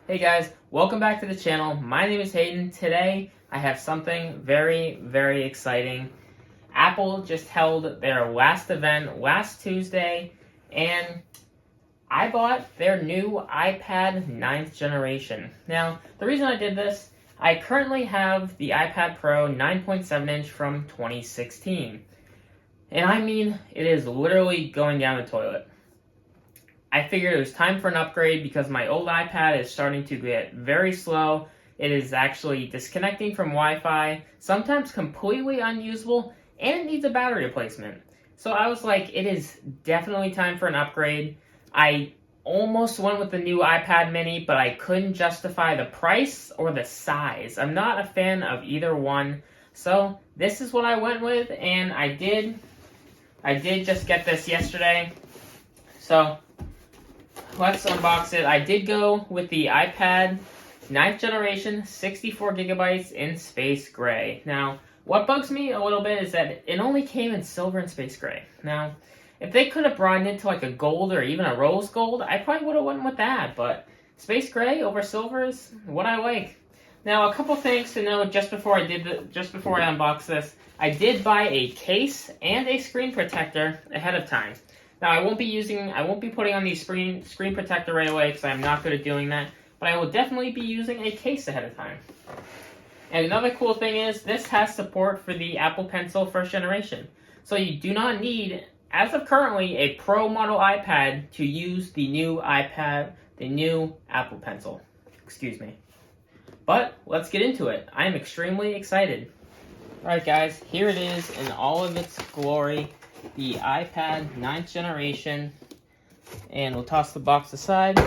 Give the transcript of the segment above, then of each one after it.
Hey guys, welcome back to the channel. My name is Hayden. Today I have something very, very exciting. Apple just held their last event last Tuesday, and I bought their new iPad 9th generation. Now, the reason I did this, I currently have the iPad Pro 9.7 inch from 2016. And I mean, it is literally going down the toilet. I figured it was time for an upgrade because my old iPad is starting to get very slow. It is actually disconnecting from Wi-Fi, sometimes completely unusable, and it needs a battery replacement. So I was like, it is definitely time for an upgrade. I almost went with the new iPad mini, but I couldn't justify the price or the size. I'm not a fan of either one. So this is what I went with, and I did just get this yesterday. So let's unbox it. I did go with the iPad 9th generation, 64 gigabytes in space gray. Now, what bugs me a little bit is that it only came in silver and space gray. Now, if they could have brought it to like a gold or even a rose gold, I probably would have went with that. But space gray over silver is what I like. Now, a couple things to know just before I unbox this. I did buy a case and a screen protector ahead of time. Now, I won't be putting on the screen protector right away because I'm not good at doing that, but I will definitely be using a case ahead of time. And another cool thing is, this has support for the Apple Pencil first generation. So you do not need, as of currently, a Pro model iPad to use the new Apple Pencil. Excuse me. But, let's get into it. I am extremely excited. Alright guys, here it is in all of its glory. The iPad 9th generation, and we'll toss the box aside.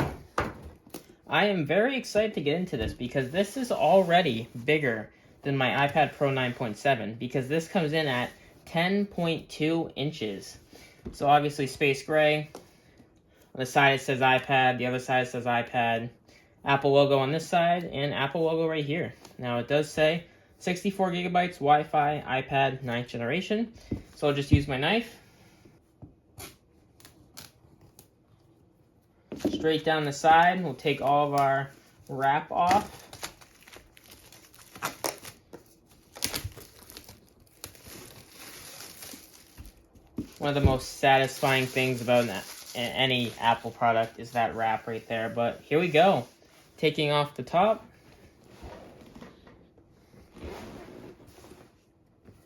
I am very excited to get into this because this is already bigger than my iPad Pro 9.7 because this comes in at 10.2 inches. So obviously space gray. On the side it says iPad, the other side says iPad. Apple logo on this side and Apple logo right here. Now it does say 64 gigabytes Wi-Fi iPad 9th generation. So I'll just use my knife. Straight down the side, we'll take all of our wrap off. One of the most satisfying things about any Apple product is that wrap right there. But here we go. Taking off the top.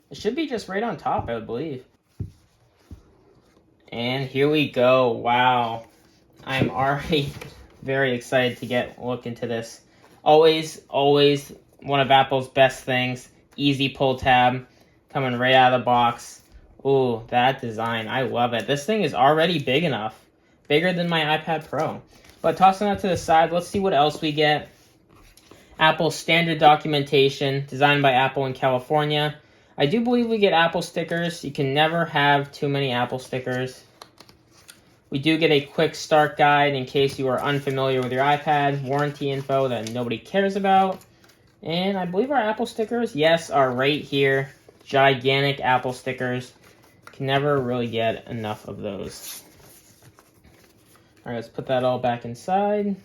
It should be just right on top, I would believe. And here we go. Wow. I'm already very excited to look into this. Always one of Apple's best things. Easy pull tab. Coming right out of the box. Ooh, that design. I love it. This thing is already big enough. Bigger than my iPad Pro. But tossing that to the side, let's see what else we get. Apple's standard documentation. Designed by Apple in California. I do believe we get Apple stickers. You can never have too many Apple stickers. We do get a quick start guide in case you are unfamiliar with your iPad. Warranty info that nobody cares about. And I believe our Apple stickers, yes, are right here. Gigantic Apple stickers. Can never really get enough of those. Alright, let's put that all back inside.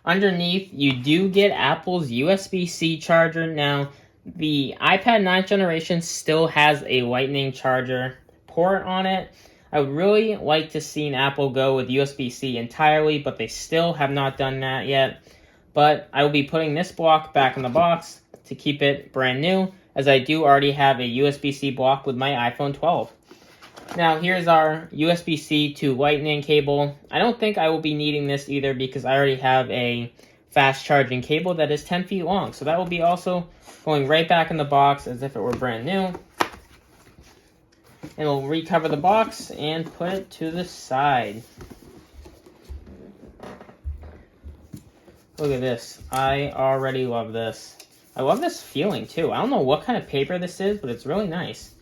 Underneath, you do get Apple's USB-C charger. Now, the iPad 9th generation still has a Lightning charger port on it. I would really like to see Apple go with USB-C entirely, but they still have not done that yet. But I will be putting this block back in the box to keep it brand new, as I do already have a USB-C block with my iPhone 12. Now, here's our USB-C to Lightning cable. I don't think I will be needing this either because I already have a fast charging cable that is 10 feet long. So that will be also going right back in the box as if it were brand new. And we'll recover the box and put it to the side. Look at this. I already love this. I love this feeling too. I don't know what kind of paper this is, but it's really nice.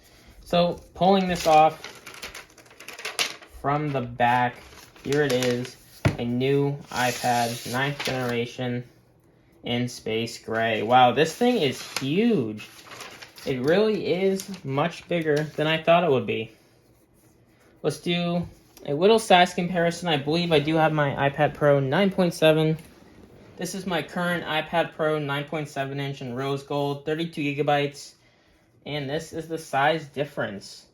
So, pulling this off from the back, here it is, a new iPad 9th generation in space gray. Wow, this thing is huge. It really is much bigger than I thought it would be. Let's do a little size comparison. I believe I do have my iPad Pro 9.7. This is my current iPad Pro 9.7 inch in rose gold, 32 gigabytes. And this is the size difference.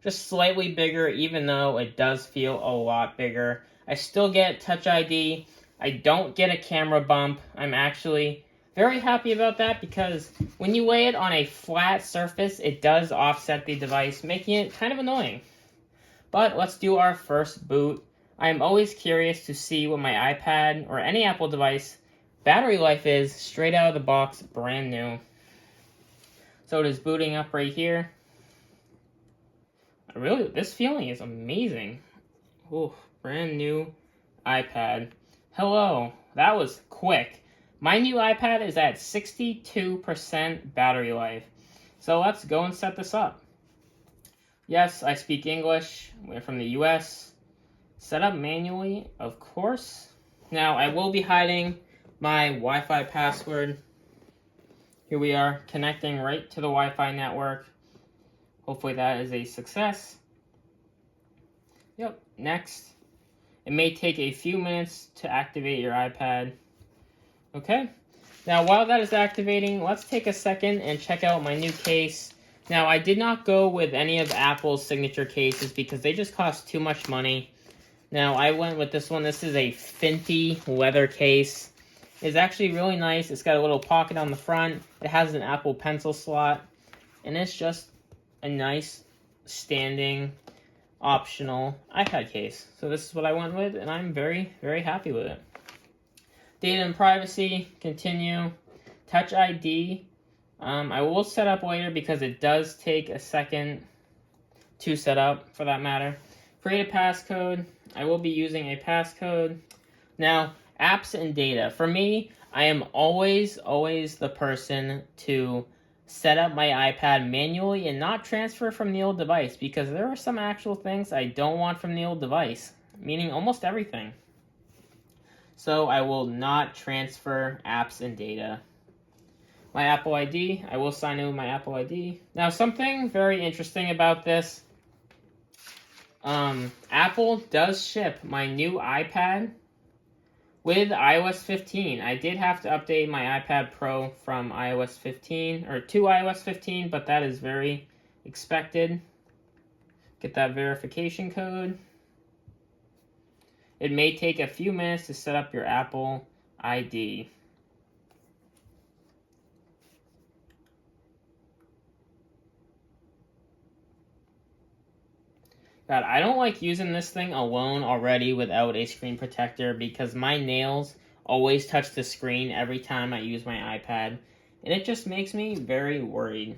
Just slightly bigger, even though it does feel a lot bigger. I still get Touch ID. I don't get a camera bump. I'm actually very happy about that because when you lay it on a flat surface, it does offset the device, making it kind of annoying. But let's do our first boot. I am always curious to see what my iPad or any Apple device battery life is straight out of the box, brand new. So it is booting up right here. This feeling is amazing. Ooh, brand new iPad. Hello, that was quick. My new iPad is at 62% battery life. So let's go and set this up. Yes, I speak English. We're from the US. Set up manually, of course. Now, I will be hiding my Wi-Fi password. Here we are, connecting right to the Wi-Fi network. Hopefully that is a success. Yep, next. It may take a few minutes to activate your iPad. Okay, now while that is activating, let's take a second and check out my new case. Now, I did not go with any of Apple's signature cases because they just cost too much money. Now, I went with this one. This is a Fenty leather case. It's actually really nice. It's got a little pocket on the front. It has an Apple Pencil slot. And it's just a nice, standing, optional iPad case. So this is what I went with, and I'm very, very happy with it. Data and privacy, continue. Touch ID, I will set up later because it does take a second to set up, for that matter. Create a passcode. I will be using a passcode. Now, apps and data. For me, I am always the person to set up my iPad manually and not transfer from the old device because there are some actual things I don't want from the old device, meaning almost everything. So I will not transfer apps and data. My Apple ID, I will sign in with my Apple ID. Now, something very interesting about this, Apple does ship my new iPad with iOS 15. I did have to update my iPad Pro from iOS 15, or to iOS 15, but that is very expected. Get that verification code. It may take a few minutes to set up your Apple ID. God, I don't like using this thing alone already without a screen protector because my nails always touch the screen every time I use my iPad, and it just makes me very worried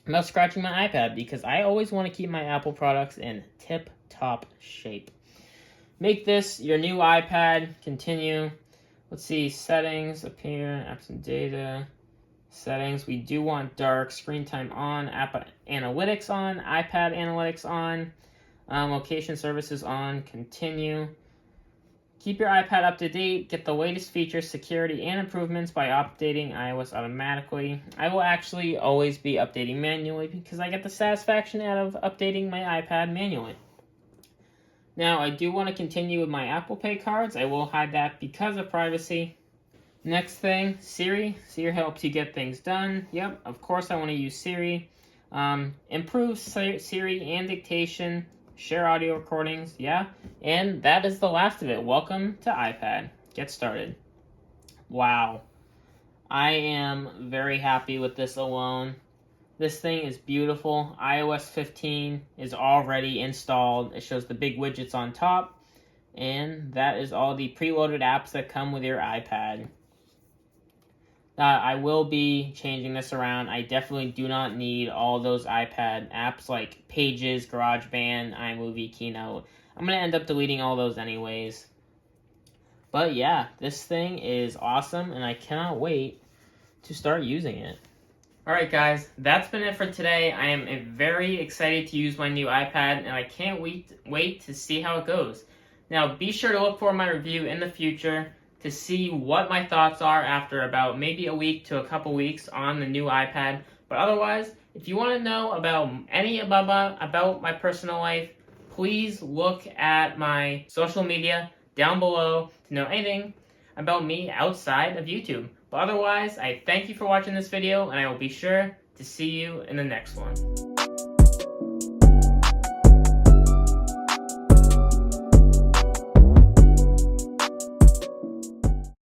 about scratching my iPad because I always want to keep my Apple products in tip-top shape. Make this your new iPad. Continue. Let's see, settings, appear, apps and data. Settings, we do want dark, screen time on, app analytics on, iPad analytics on, location services on, continue. Keep your iPad up to date, get the latest features, security, and improvements by updating iOS automatically. I will actually always be updating manually because I get the satisfaction out of updating my iPad manually. Now, I do want to continue with my Apple Pay cards. I will hide that because of privacy. Next thing, Siri. Siri helps you get things done. Yep, of course I want to use Siri. Improve Siri and dictation. Share audio recordings. Yeah, and that is the last of it. Welcome to iPad. Get started. Wow. I am very happy with this alone. This thing is beautiful. iOS 15 is already installed. It shows the big widgets on top. And that is all the preloaded apps that come with your iPad. I will be changing this around. I definitely do not need all those iPad apps like Pages, GarageBand, iMovie, Keynote. I'm going to end up deleting all those anyways. But yeah, this thing is awesome, and I cannot wait to start using it. Alright guys, that's been it for today. I am very excited to use my new iPad, and I can't wait to see how it goes. Now, be sure to look for my review in the future to see what my thoughts are after about maybe a week to a couple weeks on the new iPad. But otherwise, if you want to know about about my personal life, please look at my social media down below to know anything about me outside of YouTube. But otherwise, I thank you for watching this video, and I will be sure to see you in the next one.